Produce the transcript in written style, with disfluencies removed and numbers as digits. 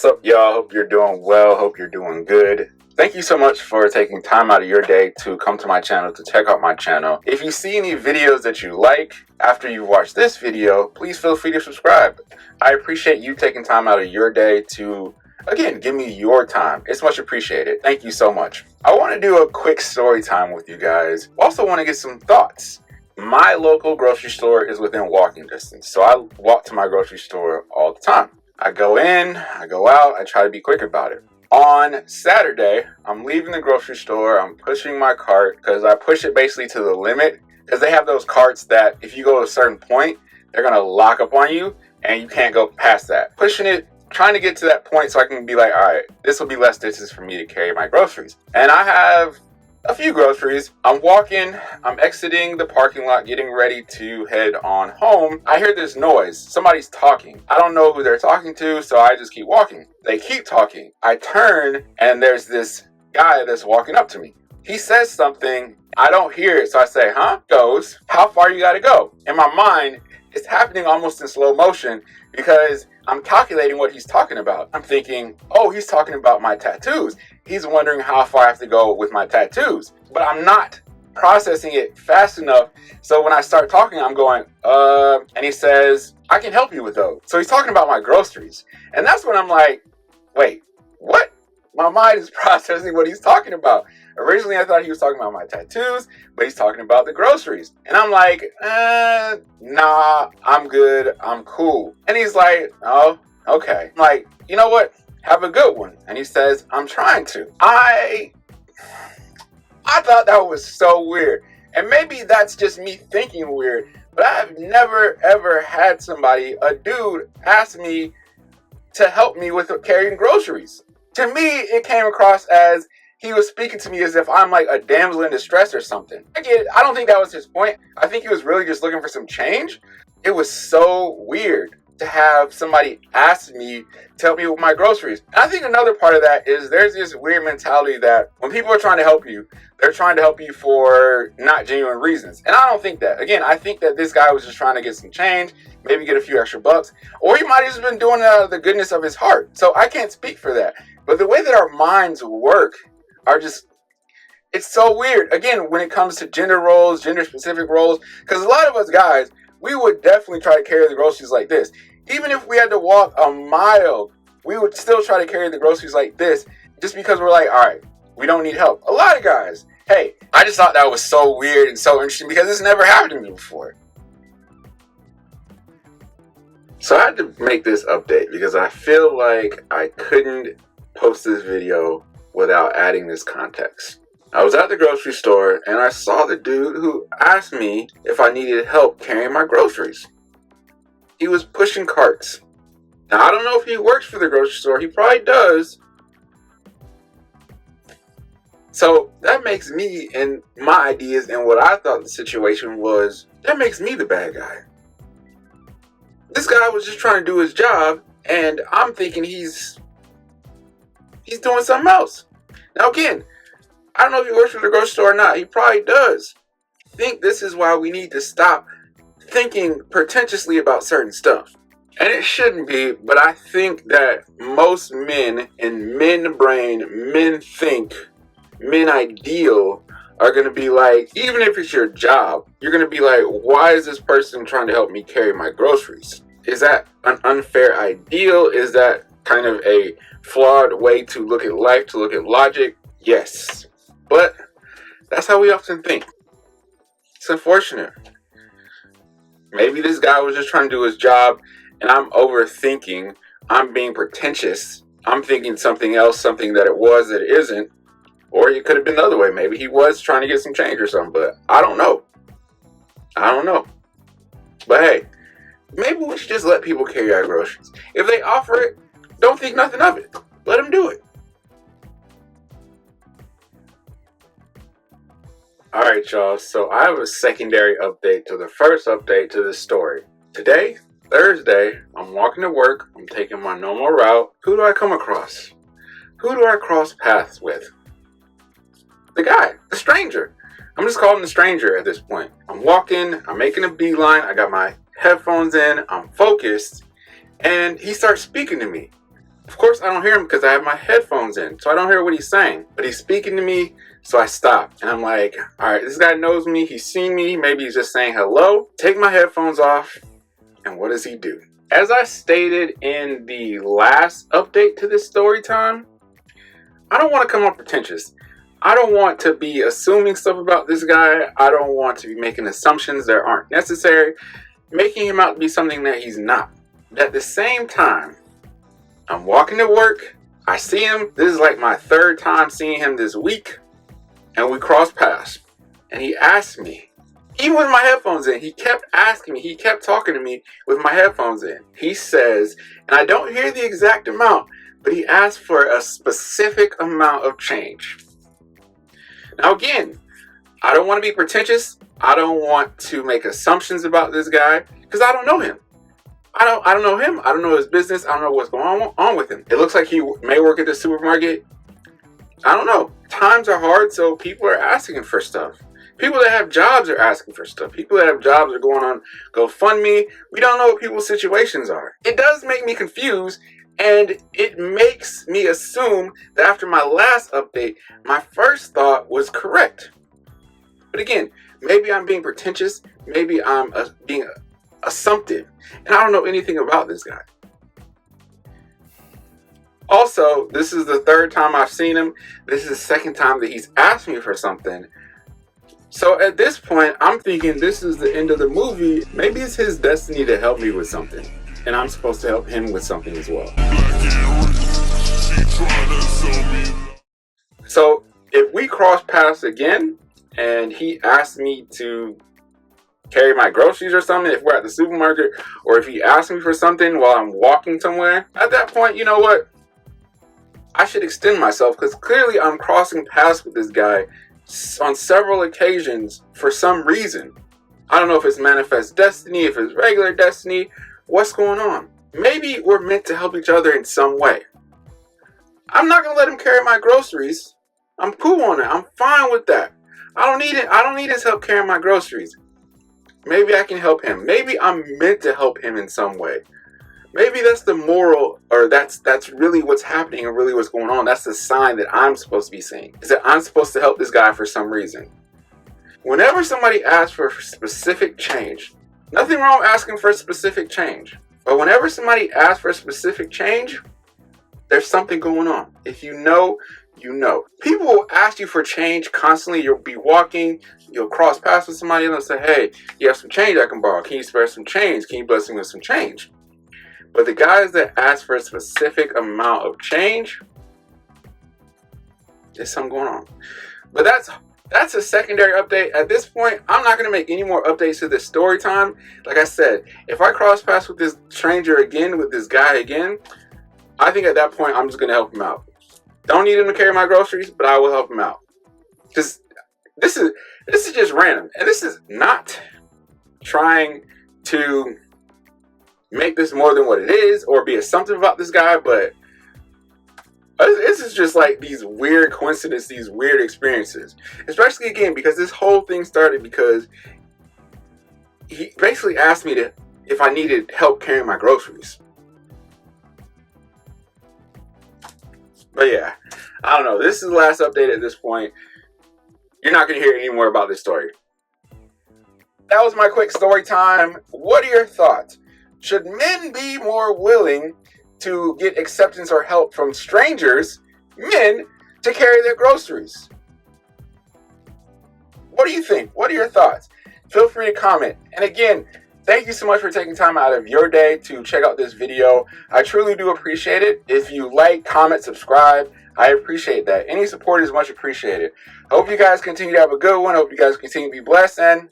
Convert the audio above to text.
What's up, y'all? Hope you're doing well. Hope you're doing good. Thank you so much for taking time out of your day to come to my channel, to check out my channel. If you see any videos that you like after you've watched this video, please feel free to subscribe. I appreciate you taking time out of your day to, again, give me your time. It's much appreciated. Thank you so much. I want to do a quick story time with you guys. Also want to get some thoughts. My local grocery store is within walking distance, so I walk to my grocery store all the time. I go in, I go out, I try to be quick about it. On Saturday, I'm leaving the grocery store, I'm pushing my cart because I push it basically to the limit because they have those carts that if you go to a certain point, they're going to lock up on you and you can't go past that. Pushing it, trying to get to that point so I can be like, all right, this will be less distance for me to carry my groceries. And I have a few groceries. I'm walking, I'm exiting the parking lot, getting ready to head on home. I hear this noise. Somebody's talking. I don't know who they're talking to, so I just keep walking. They keep talking. I turn, and there's this guy that's walking up to me. He says something. I don't hear it, so I say, huh? Goes, how far you gotta go? In my mind, it's happening almost in slow motion because I'm calculating what he's talking about. I'm thinking, oh, he's talking about my tattoos. He's wondering how far I have to go with my tattoos. But I'm not processing it fast enough. So when I start talking, I'm going, and he says, I can help you with those. So he's talking about my groceries. And that's when I'm like, wait, what? My mind is processing what he's talking about. Originally, I thought he was talking about my tattoos, but he's talking about the groceries. And I'm like, nah, I'm good. I'm cool. And he's like, oh, okay. I'm like, you know what? Have a good one. And he says, I'm trying to. I thought that was so weird. And maybe that's just me thinking weird, but I've never, ever had somebody, a dude, ask me to help me with carrying groceries. To me, it came across as he was speaking to me as if I'm like a damsel in distress or something. I get it. I don't think that was his point. I think he was really just looking for some change. It was so weird to have somebody ask me to help me with my groceries. And I think another part of that is there's this weird mentality that when people are trying to help you, they're trying to help you for not genuine reasons. And I don't think that. Again, I think that this guy was just trying to get some change, maybe get a few extra bucks, or he might have just been doing it out of the goodness of his heart. So I can't speak for that. But the way that our minds work are just, it's so weird. Again, when it comes to gender roles, gender specific roles, because a lot of us guys, we would definitely try to carry the groceries like this. Even if we had to walk a mile, we would still try to carry the groceries like this just because we're like, all right, we don't need help. A lot of guys, hey, I just thought that was so weird and so interesting because this never happened to me before. So I had to make this update because I feel like I couldn't post this video without adding this context. I was at the grocery store and I saw the dude who asked me if I needed help carrying my groceries. He was pushing carts. Now, I don't know if he works for the grocery store. He probably does. So that makes me, and my ideas and what I thought the situation was, that makes me the bad guy. This guy was just trying to do his job, and I'm thinking he's doing something else. Now, again, I don't know if he works for the grocery store or not. He probably does. I think this is why we need to stop thinking pretentiously about certain stuff. And it shouldn't be, but I think that most men in men brain, men think, men ideal are going to be like, even if it's your job, you're going to be like, why is this person trying to help me carry my groceries? Is that an unfair ideal? Is that kind of a flawed way to look at life, to look at logic? Yes. But that's how we often think. It's unfortunate. Maybe this guy was just trying to do his job and I'm overthinking. I'm being pretentious. I'm thinking something else, something that it was that it isn't. Or it could have been the other way. Maybe he was trying to get some change or something, but I don't know. But hey, maybe we should just let people carry our groceries. If they offer it, don't think nothing of it. Let them do it. Alright, y'all, so I have a secondary update to the first update to this story. Today, Thursday, I'm walking to work, I'm taking my normal route. Who do I come across? Who do I cross paths with? The guy, the stranger. I'm just calling the stranger at this point. I'm walking, I'm making a beeline, I got my headphones in, I'm focused, and he starts speaking to me. Of course, I don't hear him because I have my headphones in, so I don't hear what he's saying. But he's speaking to me, so I stop. And I'm like, all right, this guy knows me. He's seen me. Maybe he's just saying hello. Take my headphones off, and what does he do? As I stated in the last update to this story time, I don't want to come off pretentious. I don't want to be assuming stuff about this guy. I don't want to be making assumptions that aren't necessary, making him out to be something that he's not. But at the same time, I'm walking to work. I see him. This is like my third time seeing him this week. And we cross paths. And he asked me, even with my headphones in, he kept asking me, he kept talking to me with my headphones in. He says, and I don't hear the exact amount, but he asked for a specific amount of change. Now again, I don't want to be pretentious. I don't want to make assumptions about this guy because I don't know him. I don't know him. I don't know his business. I don't know what's going on with him. It looks like he may work at the supermarket. I don't know. Times are hard, so people are asking for stuff. People that have jobs are asking for stuff. People that have jobs are going on GoFundMe. We don't know what people's situations are. It does make me confused, and it makes me assume that after my last update, my first thought was correct. But again, maybe I'm being pretentious. Maybe I'm being assumptive, and I don't know anything about this guy. Also, this is the third time I've seen him. This is the second time that he's asked me for something. So at this point, I'm thinking this is the end of the movie. Maybe it's his destiny to help me with something, and I'm supposed to help him with something as well. So if we cross paths again and he asks me to carry my groceries or something, if we're at the supermarket, or if he asks me for something while I'm walking somewhere, at that point, you know what? I should extend myself, because clearly I'm crossing paths with this guy on several occasions for some reason. I don't know if it's manifest destiny, if it's regular destiny, what's going on? Maybe we're meant to help each other in some way. I'm not going to let him carry my groceries. I'm cool on that. I'm fine with that. I don't need it. I don't need his help carrying my groceries. Maybe I can help him. Maybe I'm meant to help him in some way. Maybe that's the moral, or that's really what's happening and really what's going on. That's the sign that I'm supposed to be seeing, is that I'm supposed to help this guy for some reason. Whenever somebody asks for specific change, nothing wrong with asking for specific change. But whenever somebody asks for specific change, there's something going on. If you know, you know. People will ask you for change constantly. You'll be walking, you'll cross paths with somebody and they'll say, hey, you have some change I can borrow. Can you spare some change? Can you bless me with some change? But the guys that ask for a specific amount of change, there's something going on. But that's a secondary update. At this point, I'm not going to make any more updates to this story time. Like I said, if I cross paths with this stranger again, with this guy again, I think at that point, I'm just going to help him out. Don't need him to carry my groceries, but I will help him out. Because this is just random. And this is not trying to make this more than what it is or be assumptive about this guy, but this is just like these weird coincidences, these weird experiences. Especially again, because this whole thing started because he basically asked me if I needed help carrying my groceries. But yeah, I don't know. This is the last update at this point. You're not going to hear any more about this story. That was my quick story time. What are your thoughts? Should men be more willing to get acceptance or help from strangers, men, to carry their groceries? What do you think? What are your thoughts? Feel free to comment. And again, thank you so much for taking time out of your day to check out this video. I truly do appreciate it. If you like, comment, subscribe, I appreciate that. Any support is much appreciated. I hope you guys continue to have a good one. I hope you guys continue to be blessed, and